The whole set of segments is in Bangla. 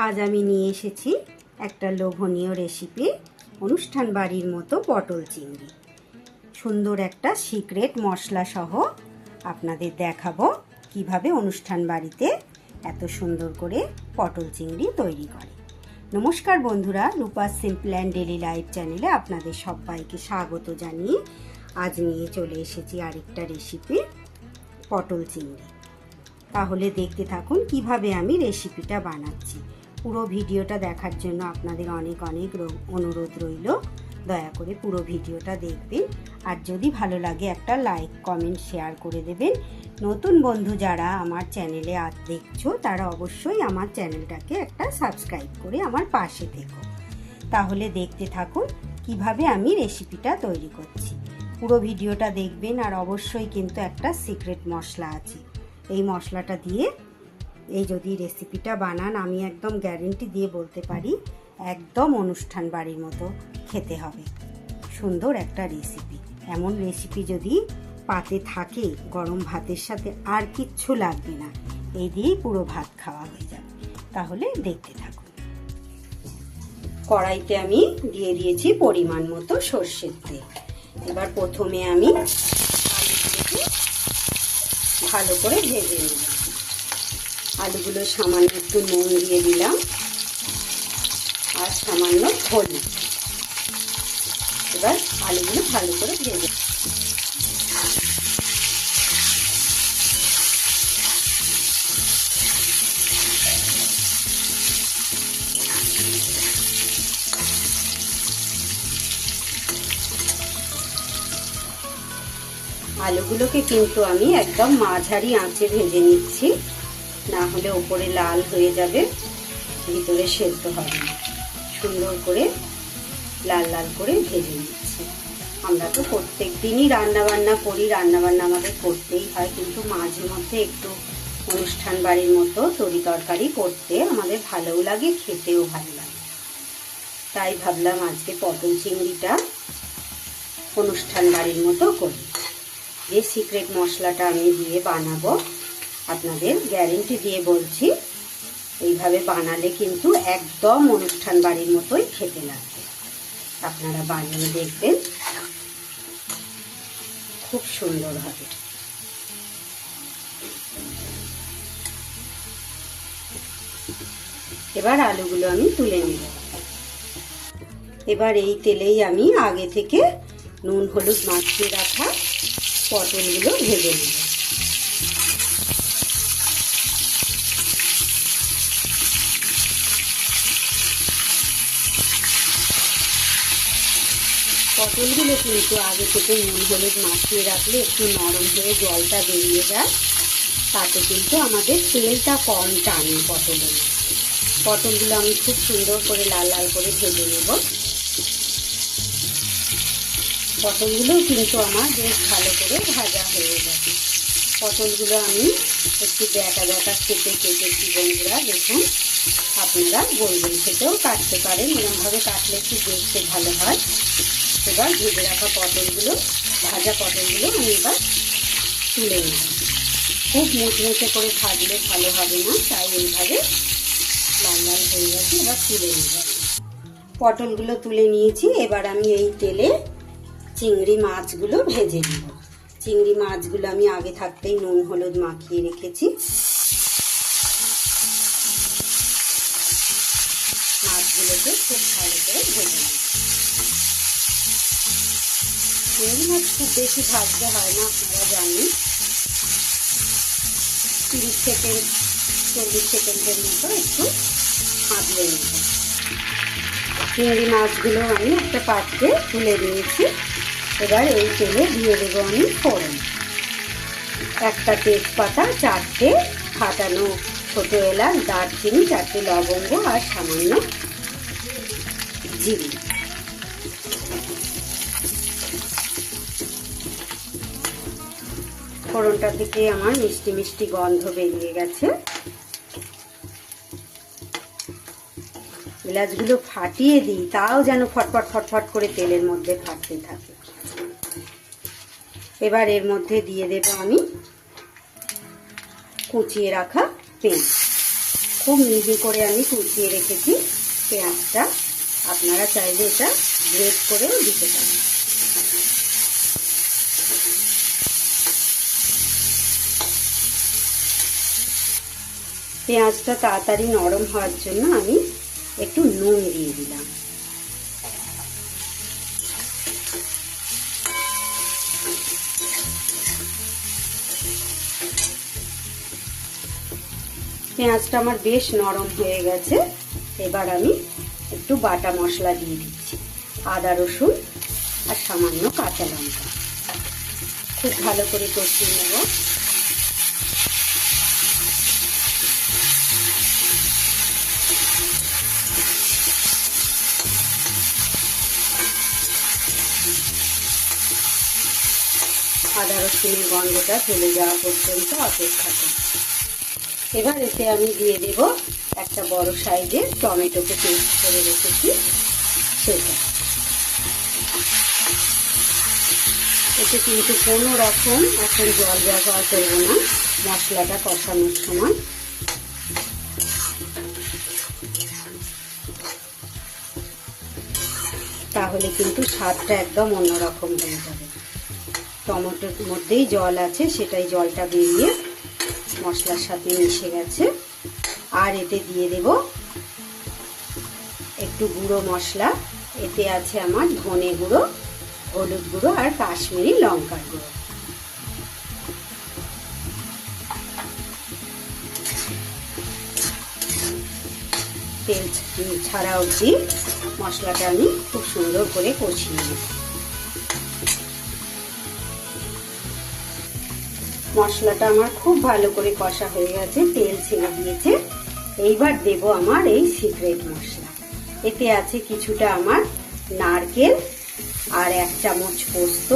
আজ আমি নিয়ে এসেছি একটা লোভনীয় রেসিপি, অনুষ্ঠান বাড়ির মতো পটল চিংড়ি। সুন্দর একটা সিক্রেট মশলা সহ আপনাদের দেখাবো কিভাবে অনুষ্ঠান বাড়িতে এত সুন্দর করে পটল চিংড়ি তৈরি করে। নমস্কার বন্ধুরা, রূপা সিম্পল অ্যান্ড ডেলি লাইফ চ্যানেলে আপনাদের সবাইকে স্বাগত জানিয়ে আজ নিয়ে চলে এসেছি আরেকটা রেসিপি, পটল চিংড়ি। তাহলে দেখতে থাকুন কিভাবে আমি রেসিপিটা বানাচ্ছি। পুরো ভিডিওটা দেখার জন্য আপনাদের অনেক অনেক অনুরোধ রইল, দয়া করে পুরো ভিডিওটা দেখবেন। আর যদি ভালো লাগে একটা লাইক কমেন্ট শেয়ার করে দেবেন। নতুন বন্ধু যারা আমার চ্যানেলে আজ দেখছো তারা অবশ্যই আমার চ্যানেলটাকে একটা সাবস্ক্রাইব করে আমার পাশে থেকো। তাহলে দেখতে থাকুন কিভাবে আমি রেসিপিটা তৈরি করছি। পুরো ভিডিওটা দেখবেন। আর অবশ্যই কিন্তু একটা সিক্রেট মশলা আছে, এই মশলাটা দিয়ে এই যদি রেসিপিটা বানান, আমি একদম গ্যারেন্টি দিয়ে বলতে পারি একদম অনুষ্ঠান বাড়ির মতো খেতে হবে। সুন্দর একটা রেসিপি। এমন রেসিপি যদি পাতে থাকে গরম ভাতের সাথে আর কিচ্ছু লাগবে না, এই দিয়েই পুরো ভাত খাওয়া হয়ে যাবে। তাহলে দেখতে থাকুন। কড়াইতে আমি দিয়ে দিয়েছি পরিমাণ মতো সর্ষের তেল। এবার প্রথমে আমি আলুগুলোকে ভালো করে ভেজে নেব। আলুগুলো সামান্য একটু নুন দিয়ে দিলাম আর সামান্য হলুদ। এবার আলুগুলো ভালো করে ভেজে আলুগুলোকে কিন্তু আমি একদম মাঝারি আঁচে ভেজে নিচ্ছি, না হলে উপরে লাল হয়ে যাবে, ভিতরে সেদ্ধ হবে না। সুন্দর করে লাল লাল করে ভেজে নিচ্ছি। আমরা তো প্রত্যেক দিনই রান্নাবান্না করি, রান্নাবান্না আমাদের করতেই হয়, কিন্তু মাঝে মধ্যে একটু অনুষ্ঠান বাড়ির মতো তরি তরকারি করতে আমাদের ভালোও লাগে, খেতেও ভালো লাগে। তাই ভাবলাম আজকে পটল চিংড়িটা অনুষ্ঠান বাড়ির মতো করি। যে সিক্রেট মশলাটা আমি দিয়ে বানাবো, আপনাদের গ্যারেন্টি দিয়ে বলছি এইভাবে বানালে কিন্তু একদম অনুষ্ঠান বাড়ির মতোই খেতে লাগবে। আপনারা বানিয়ে দেখবেন, খুব সুন্দর হবে। এবার আলুগুলো আমি তুলে নিব। এবার এই তেলেই আমি আগে থেকে নুন হলুদ মাখিয়ে রাখা পটলগুলো ভেজে নেব। পটলগুলো কিন্তু আগে থেকে নুন হলুদ মাখিয়ে রাখলে একটু নরম হয়ে জলটা বেরিয়ে যায়, তাতে কিন্তু আমাদের তেলটা কম টানে পটলের। পটলগুলো আমি খুব সুন্দর করে লাল লাল করে ভেজে নেব। পটলগুলোও কিন্তু আমার বেশ ভালো করে ভাজা হয়ে গেছে। পটলগুলো আমি একটু ব্যাটা ব্যাটা কেটে কেটেছি বন্ধুরা, দেখুন। আপনারা গোল গোল থেকেও কাটতে পারেন, এরকমভাবে কাটলে একটু দেখতে ভালো হয়। এবার ভেজে রাখা পটলগুলো, ভাজা পটলগুলো আমি এবার তুলে নেব। খুব মুচমুচে করে ভাজলে ভালো হবে না, তাই এইভাবে লাল লাল হয়ে গেছে। এবার তুলে নেব। পটলগুলো তুলে নিয়েছি। এবার আমি এই তেলে চিংড়ি মাছগুলো ভেজে নেব। চিংড়ি মাছগুলো আমি আগে থাকতেই নুন হলুদ মাখিয়ে রেখেছি। মাছগুলোকে খুব ভালো করে ভেজে নেব। চিংড়ি মাছ খুব বেশি ভাজতে হয় না, আপনারা জানেন। 30 সেকেন্ড 40 সেকেন্ডের মতো একটু ভাজলে নেব। চিংড়ি মাছগুলো আমি একটা পাত্রে তুলে নিয়েছি। এবার এই তেলে দিয়ে দেবো আমি ফোড়ন। একটা তেজপাতা, 4টে ফাটানো ছোট এলাচ, দারচিনি, 4টে লবঙ্গ আর সামান্য জিরে। ফোড়নটা থেকে আমার মিষ্টি মিষ্টি গন্ধ বেরিয়ে গেছে। এলাচগুলো ফাটিয়ে দিই, তাও যেন ফটফট ফটফট করে তেলের মধ্যে ফাটতে থাকে। এবার এর মধ্যে দিয়ে দেব আমি কুচিয়ে রাখা পেঁয়াজ। খুব মিহি করে আমি কুচিয়ে রেখেছি পেঁয়াজটা। আপনারা চাইলে এটা গ্রেট করেও দিতে পারেন। পেঁয়াজটা তাড়াতাড়ি নরম হওয়ার জন্য আমি একটু নুন দিয়ে দিলাম। পেঁয়াজটা আমার বেশ নরম হয়ে গেছে। এবার আমি একটু বাটা মশলা দিয়ে দিচ্ছি, আদা রসুন আর সামান্য কাঁচা লঙ্কা। খুব ভালো করে কষিয়ে নেব। আদা রসুনের গন্ধটা চলে যাওয়া পর্যন্ত অপেক্ষা করব। এবার এতে আমি দিয়ে দেব একটা বড় সাইজের টমেটোকে পেস্ট করে রেখেছি সেটা। এতে কিন্তু কোনো রকম এখন জল ব্যবহার করব না মশলাটা কষানোর সময়। তাহলে কিন্তু স্বাদটা একদম অন্যরকম হয়ে যাবে। টমেটোর মধ্যেই জল আছে, সেটাই জলটা বেরিয়ে মশলার সাথে মিশে গেছে। আর এতে দিয়ে দেব একটু গুঁড়ো মশলা। এতে আছে আমার ধনে গুঁড়ো, হলুদ গুঁড়ো আর কাশ্মীরি লঙ্কার গুঁড়ো। তেল ছাড়া অবধি মশলাটা আমি খুব সুন্দর করে কষিয়ে নেব। মশলাটা আমার খুব ভালো করে কষা হয়ে গেছে, তেল ছেড়ে দিয়েছে। এইবার দেব আমার এই সিক্রেট মশলা। এতে আছে কিছুটা আমার নারকেল আর 1 চামচ পোস্ত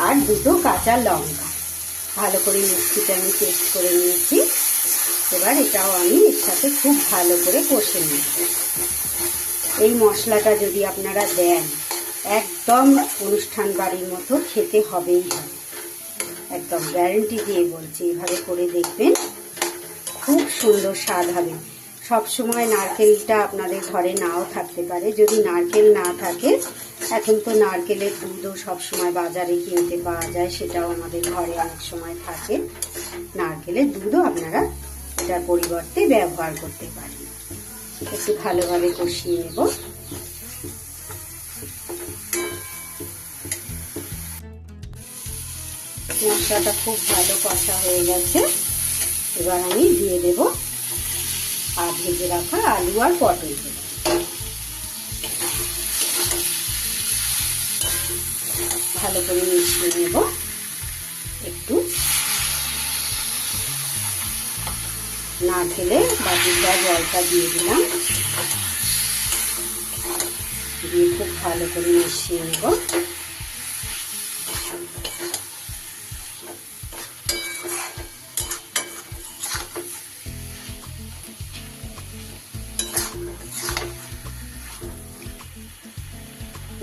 আর 2টো কাঁচা লঙ্কা। ভালো করে মিক্সিটা আমি পেস্ট করে নিয়েছি। এবার এটাও আমি এর সাথে খুব ভালো করে কষে নেব। এই মশলাটা যদি আপনারা দেন একদম অনুষ্ঠান বাড়ির মতো খেতে হবেই হবে, একদম গ্যারান্টি দিয়ে বলছি। এভাবে করে দেখবেন, খুব সুন্দর স্বাদ হবে। সব সময় নারকেলটা আপনাদের ঘরে নাও থাকতে পারে। যদি নারকেল না থাকে, এখন তো নারকেলের দুধও সবসময় বাজারে কিনতে পাওয়া যায়, সেটাও আমাদের ঘরে অনেক সময় থাকে। নারকেলের দুধও আপনারা এটার পরিবর্তে ব্যবহার করতে পারেন। একটু ভালোভাবে কষিয়ে নেব। মশলাটা খুব ভালো কষা হয়ে গেছে। এবার আমি দিয়ে দেব আর ভেজে রাখা আলু আর পটল। ভালো করে মিশিয়ে নেব। একটু নারকেলে বাটিটা জলটা দিয়ে দিলাম, দিয়ে খুব ভালো করে মিশিয়ে নেব।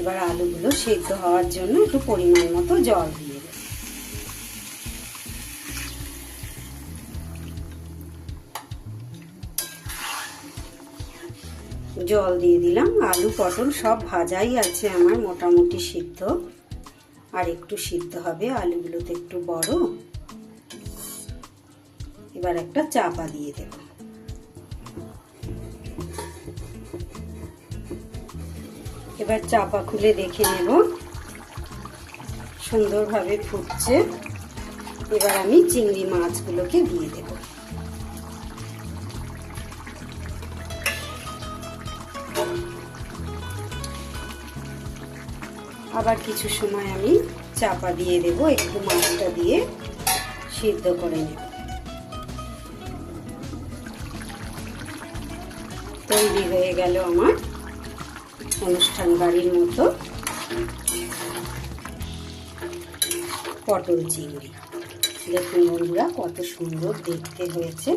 এবার আলুগুলো সেদ্ধ হওয়ার জন্য একটু পরিমাণ মতো জল দিয়ে দেব। জল দিয়ে দিলাম। আলু পটল সব ভাজাই আছে আমার, মোটামুটি সিদ্ধ। আর একটু সিদ্ধ হবে, আলুগুলো তো একটু বড়। এবার একটা চাপা দিয়ে দেব। এবার চাপা খুলে দেখে নেব, সুন্দরভাবে ফুটছে। এবার আমি চিংড়ি মাছগুলোকে দিয়ে দেব। আবার কিছু সময় আমি চাপা দিয়ে দেব, একটু মাছটা দিয়ে সিদ্ধ করে নেব। তৈরি হয়ে গেল আমার অনুষ্ঠান বাড়ির মতো পটল চিংড়ি। দেখুন বন্ধুরা, কত সুন্দর দেখতে হয়েছে।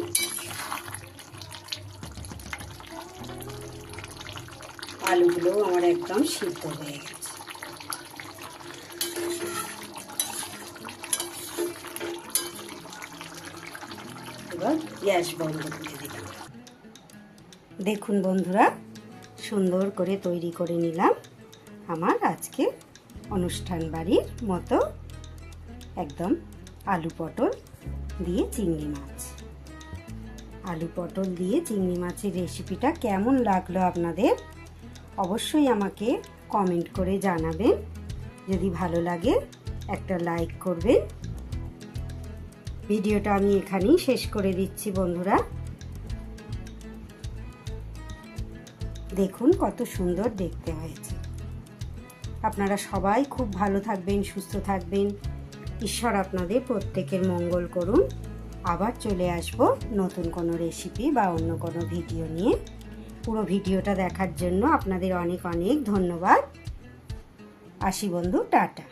আলুগুলো আমার একদম সিদ্ধ হয়ে গেছে। এবার গ্যাস বন্ধ করে দিলাম। দেখুন বন্ধুরা, সুন্দর করে তৈরি করে নিলাম আমার আজকে অনুষ্ঠান বাড়ির মতো একদম আলু পটল দিয়ে চিংড়ি মাছ। আলু পটল দিয়ে চিংড়ি মাছের রেসিপিটা কেমন লাগলো আপনাদের অবশ্যই আমাকে কমেন্ট করে জানাবেন। যদি ভালো লাগে একটা লাইক করবেন। ভিডিওটা আমি এখানেই শেষ করে দিচ্ছি বন্ধুরা। দেখুন কত সুন্দর দেখতে হয়েছে। আপনারা সবাই খুব ভালো থাকবেন, সুস্থ থাকবেন। ঈশ্বর আপনাদের প্রত্যেকের মঙ্গল করুন। আবার চলে আসব নতুন কোনো রেসিপি বা অন্য কোনো ভিডিও নিয়ে। পুরো ভিডিওটা দেখার জন্য আপনাদের অনেক অনেক ধন্যবাদ। আসি বন্ধু, টাটা।